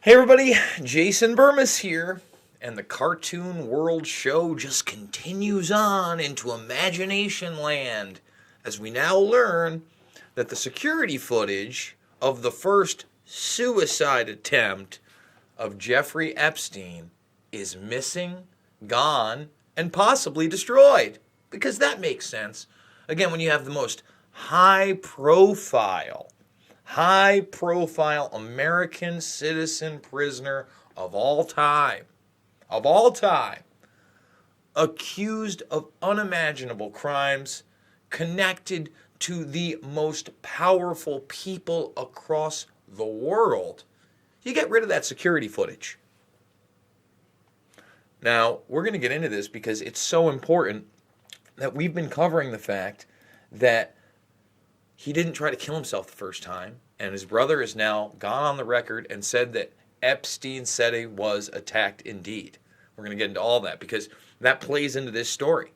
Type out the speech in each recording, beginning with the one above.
Hey everybody, Jason Burmis here, and the Cartoon World Show just continues on into imagination land as we now learn that the security footage of the first suicide attempt of Jeffrey Epstein is missing, gone, and possibly destroyed. Because that makes sense. Again, when you have the most high-profile American citizen prisoner of all time, accused of unimaginable crimes connected to the most powerful people across the world, you get rid of that security footage. Now, we're going to get into this because it's so important that we've been covering the fact that he didn't try to kill himself the first time, and his brother has now gone on the record and said that Epstein said he was attacked indeed. We're going to get into all that because that plays into this story.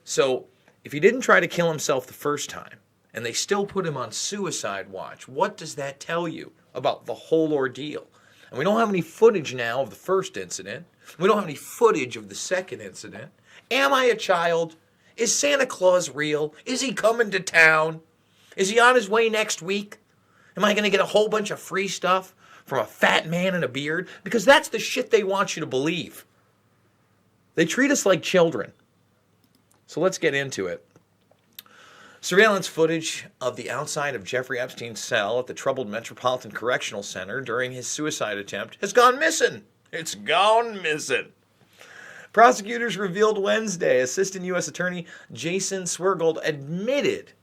So, if he didn't try to kill himself the first time, and they still put him on suicide watch, what does that tell you about the whole ordeal? And we don't have any footage now of the first incident. We don't have any footage of the second incident. Am I a child? Is Santa Claus real? Is he coming to town? Is he on his way next week? Am I going to get a whole bunch of free stuff from a fat man in a beard? Because that's the shit they want you to believe. They treat us like children. So let's get into it. Surveillance footage of the outside of Jeffrey Epstein's cell at the troubled Metropolitan Correctional Center during his suicide attempt has gone missing. It's gone missing. Prosecutors revealed Wednesday Assistant U.S. Attorney Jason Swergold admitted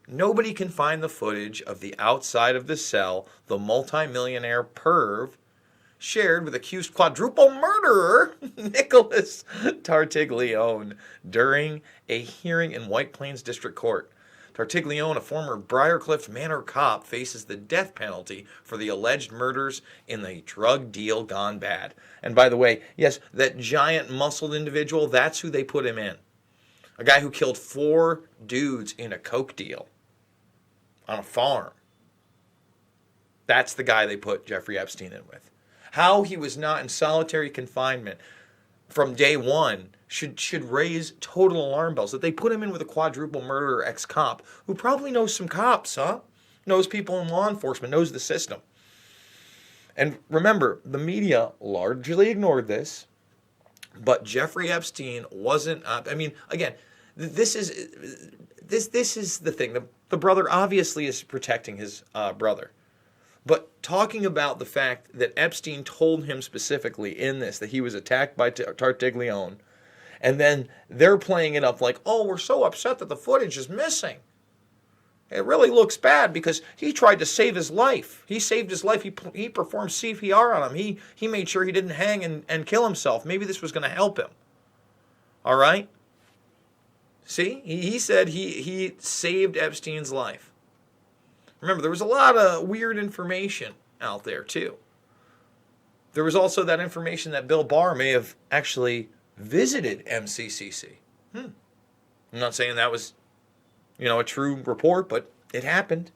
nobody can find the footage of the outside of the cell the multimillionaire perv shared with accused quadruple murderer Nicholas Tartiglione during a hearing in White Plains District Court. Tartiglione, a former Briarcliff Manor cop, faces the death penalty for the alleged murders in the drug deal gone bad. And by the way, yes, that giant muscled individual, that's who they put him in. A guy who killed 4 dudes in a coke deal on a farm. That's the guy they put Jeffrey Epstein in with. How he was not in solitary confinement from day one should raise total alarm bells. That they put him in with a quadruple murderer ex-cop who probably knows some cops, knows people in law enforcement, knows the system. And remember, the media largely ignored this, but Jeffrey Epstein wasn't. Again, this is the thing. The brother obviously is protecting his brother. But talking about the fact that Epstein told him specifically in this that he was attacked by Tartiglione, and then they're playing it up like, oh, we're so upset that the footage is missing. It really looks bad because he tried to save his life. He saved his life. He performed CPR on him. He made sure he didn't hang and kill himself. Maybe this was going to help him. All right? See? He said he saved Epstein's life. Remember, there was a lot of weird information out there, too. There was also that information that Bill Barr may have actually visited MCCC. I'm not saying that was, a true report, but it happened.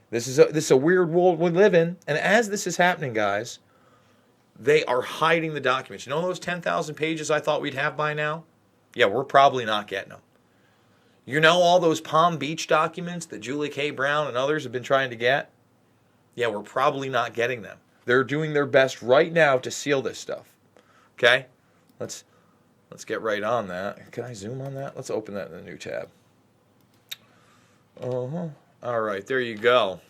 This is a weird world we live in. And as this is happening, guys, they are hiding the documents. You know those 10,000 pages I thought we'd have by now? Yeah, we're probably not getting them. You know all those Palm Beach documents that Julie K. Brown and others have been trying to get? Yeah, we're probably not getting them. They're doing their best right now to seal this stuff. Okay? Let's get right on that. Can I zoom on that? Let's open that in a new tab. All right, there you go.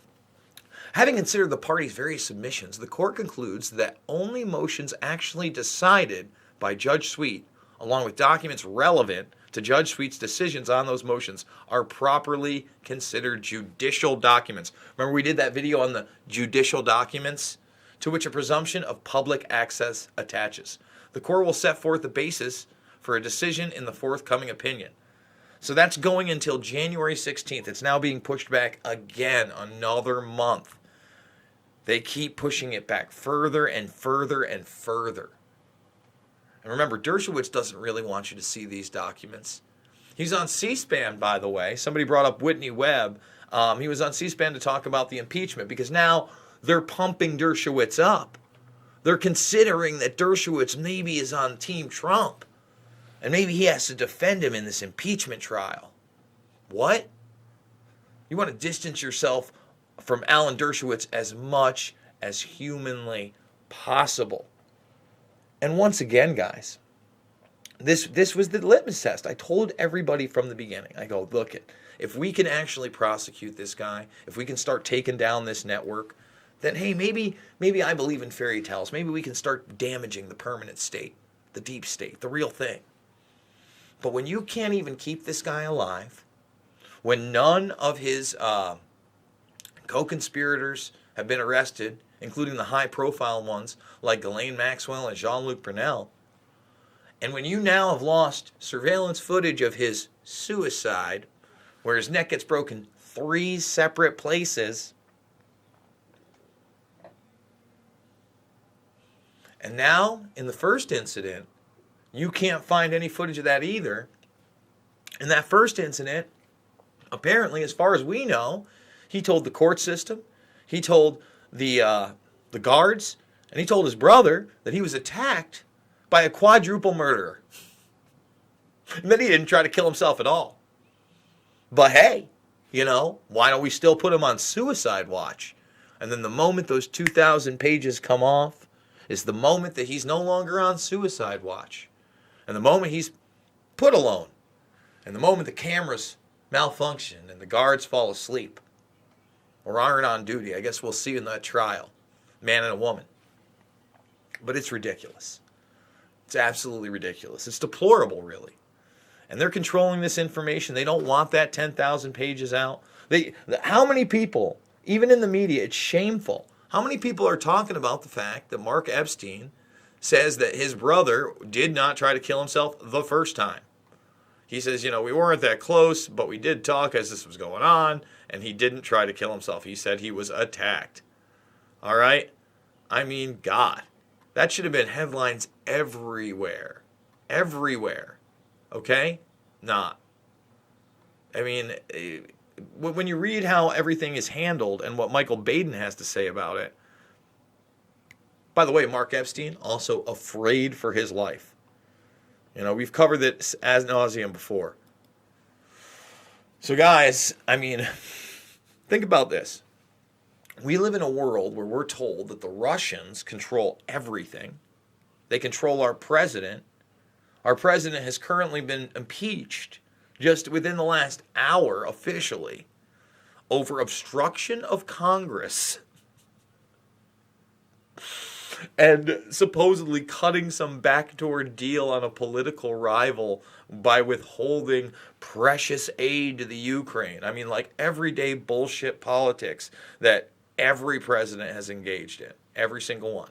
Having considered the parties' various submissions, the court concludes that only motions actually decided by Judge Sweet, along with documents relevant to Judge Sweet's decisions on those motions, are properly considered judicial documents. Remember we did that video on the judicial documents, to which a presumption of public access attaches. The court will set forth the basis for a decision in the forthcoming opinion. So that's going until January 16th. It's now being pushed back again another month. They keep pushing it back further and further and further. And remember, Dershowitz doesn't really want you to see these documents. He's on C-SPAN, by the way. Somebody brought up Whitney Webb. He was on C-SPAN to talk about the impeachment because now they're pumping Dershowitz up. They're considering that Dershowitz maybe is on Team Trump. And maybe he has to defend him in this impeachment trial. What? You want to distance yourself from Alan Dershowitz as much as humanly possible. And once again, guys, this was the litmus test. I told everybody from the beginning. I go, look, if we can actually prosecute this guy, if we can start taking down this network, then hey, maybe I believe in fairy tales. Maybe we can start damaging the permanent state, the deep state, the real thing. But when you can't even keep this guy alive, when none of his co-conspirators have been arrested, including the high-profile ones like Ghislaine Maxwell and Jean-Luc Brunel, and when you now have lost surveillance footage of his suicide, where his neck gets broken 3 separate places, and now in the first incident, you can't find any footage of that either. In that first incident, apparently, as far as we know, he told the court system, he told the guards, and he told his brother that he was attacked by a quadruple murderer. And then he didn't try to kill himself at all. But hey, why don't we still put him on suicide watch? And then the moment those 2,000 pages come off is the moment that he's no longer on suicide watch. And the moment he's put alone. And the moment the cameras malfunction and the guards fall asleep or aren't on duty. I guess we'll see in that trial. Man and a woman. But it's ridiculous. It's absolutely ridiculous. It's deplorable, really. And they're controlling this information. They don't want that 10,000 pages out. How many people, even in the media, it's shameful. How many people are talking about the fact that Mark Epstein says that his brother did not try to kill himself the first time? He says, we weren't that close, but we did talk as this was going on, and he didn't try to kill himself. He said he was attacked. All right? I mean, God. That should have been headlines everywhere. Everywhere. Okay? Not. I mean, when you read how everything is handled and what Michael Baden has to say about it. By the way, Mark Epstein, also afraid for his life. We've covered this ad nauseum before. So guys, I mean, think about this. We live in a world where we're told that the Russians control everything. They control our president. Our president has currently been impeached just within the last hour officially over obstruction of Congress and supposedly cutting some backdoor deal on a political rival by withholding precious aid to the Ukraine. I mean, like everyday bullshit politics that every president has engaged in. Every single one.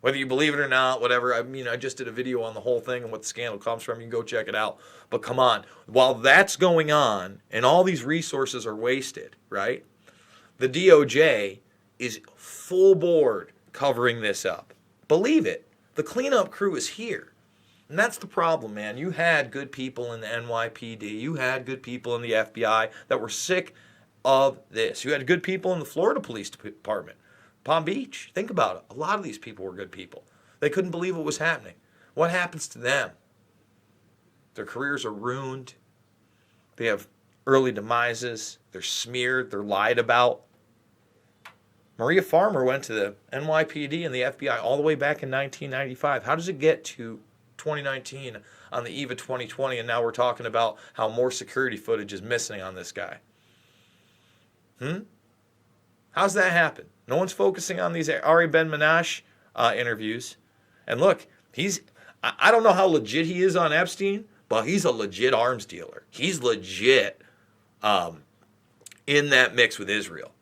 Whether you believe it or not, whatever. I mean, I just did a video on the whole thing and what the scandal comes from. You can go check it out. But come on. While that's going on and all these resources are wasted, right? The DOJ is full board covering this up. Believe it. The cleanup crew is here. And that's the problem, man. You had good people in the NYPD. You had good people in the FBI that were sick of this. You had good people in the Florida Police Department. Palm Beach. Think about it. A lot of these people were good people. They couldn't believe what was happening. What happens to them? Their careers are ruined. They have early demises. They're smeared. They're lied about. Maria Farmer went to the NYPD and the FBI all the way back in 1995. How does it get to 2019 on the eve of 2020 and now we're talking about how more security footage is missing on this guy? How's that happen? No one's focusing on these Ari Ben-Menashe interviews. And look, I don't know how legit he is on Epstein, but he's a legit arms dealer. He's legit in that mix with Israel.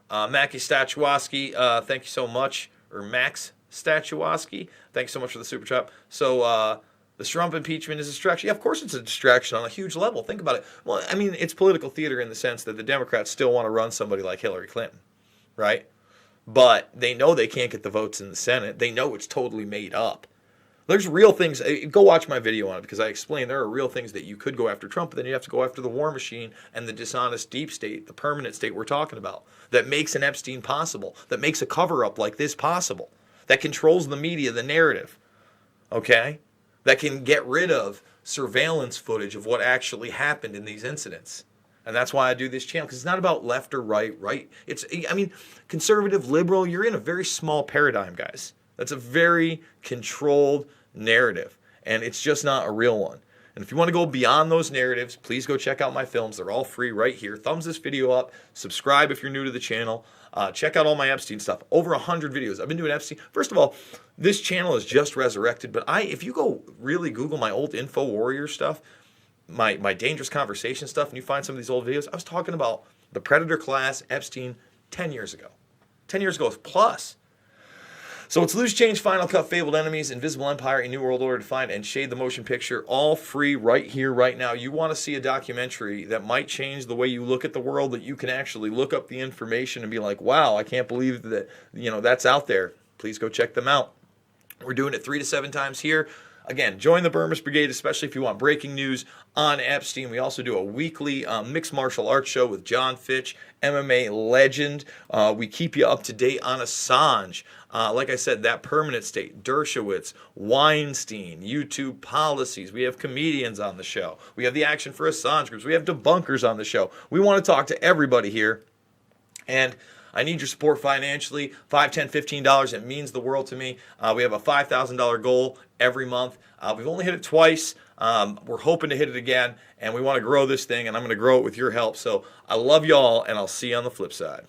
Mackie Statuowski, thank you so much. Or Max Statuowski, thank you so much for the super chat. So the Trump impeachment is a distraction. Yeah, of course it's a distraction on a huge level. Think about it. Well, I mean, it's political theater in the sense that the Democrats still want to run somebody like Hillary Clinton, right? But they know they can't get the votes in the Senate. They know it's totally made up. There's real things. Go watch my video on it because I explain there are real things that you could go after Trump, but then you have to go after the war machine and the dishonest deep state, the permanent state we're talking about, that makes an Epstein possible, that makes a cover-up like this possible, that controls the media, the narrative, okay? That can get rid of surveillance footage of what actually happened in these incidents. And that's why I do this channel, because it's not about left or right, right? Conservative, liberal, you're in a very small paradigm, guys. That's a very controlled narrative, and it's just not a real one. And if you want to go beyond those narratives, please go check out my films. They're all free right here. Thumbs this video up. Subscribe if you're new to the channel. Check out all my Epstein stuff. Over 100 videos. I've been doing Epstein. First of all, this channel is just resurrected, but if you go really Google my old Info Warrior stuff, my Dangerous Conversation stuff, and you find some of these old videos, I was talking about the Predator class, Epstein, 10 years ago. 10 years ago plus. So it's Loose Change, Final Cut, Fabled Enemies, Invisible Empire, A New World Order Defined, and Shade the Motion Picture, all free right here, right now. You want to see a documentary that might change the way you look at the world, that you can actually look up the information and be like, wow, I can't believe that, that's out there. Please go check them out. We're doing it 3 to 7 times here. Again, join the Burmese Brigade, especially if you want breaking news on Epstein. We also do a weekly mixed martial arts show with John Fitch, MMA legend. We keep you up to date on Assange. Like I said, that permanent state, Dershowitz, Weinstein, YouTube policies. We have comedians on the show. We have the Action for Assange groups. We have debunkers on the show. We want to talk to everybody here. And I need your support financially. $5, $10, $15. It means the world to me. We have a $5,000 goal every month. We've only hit it twice. We're hoping to hit it again. And we want to grow this thing, and I'm going to grow it with your help. So I love y'all, and I'll see you on the flip side.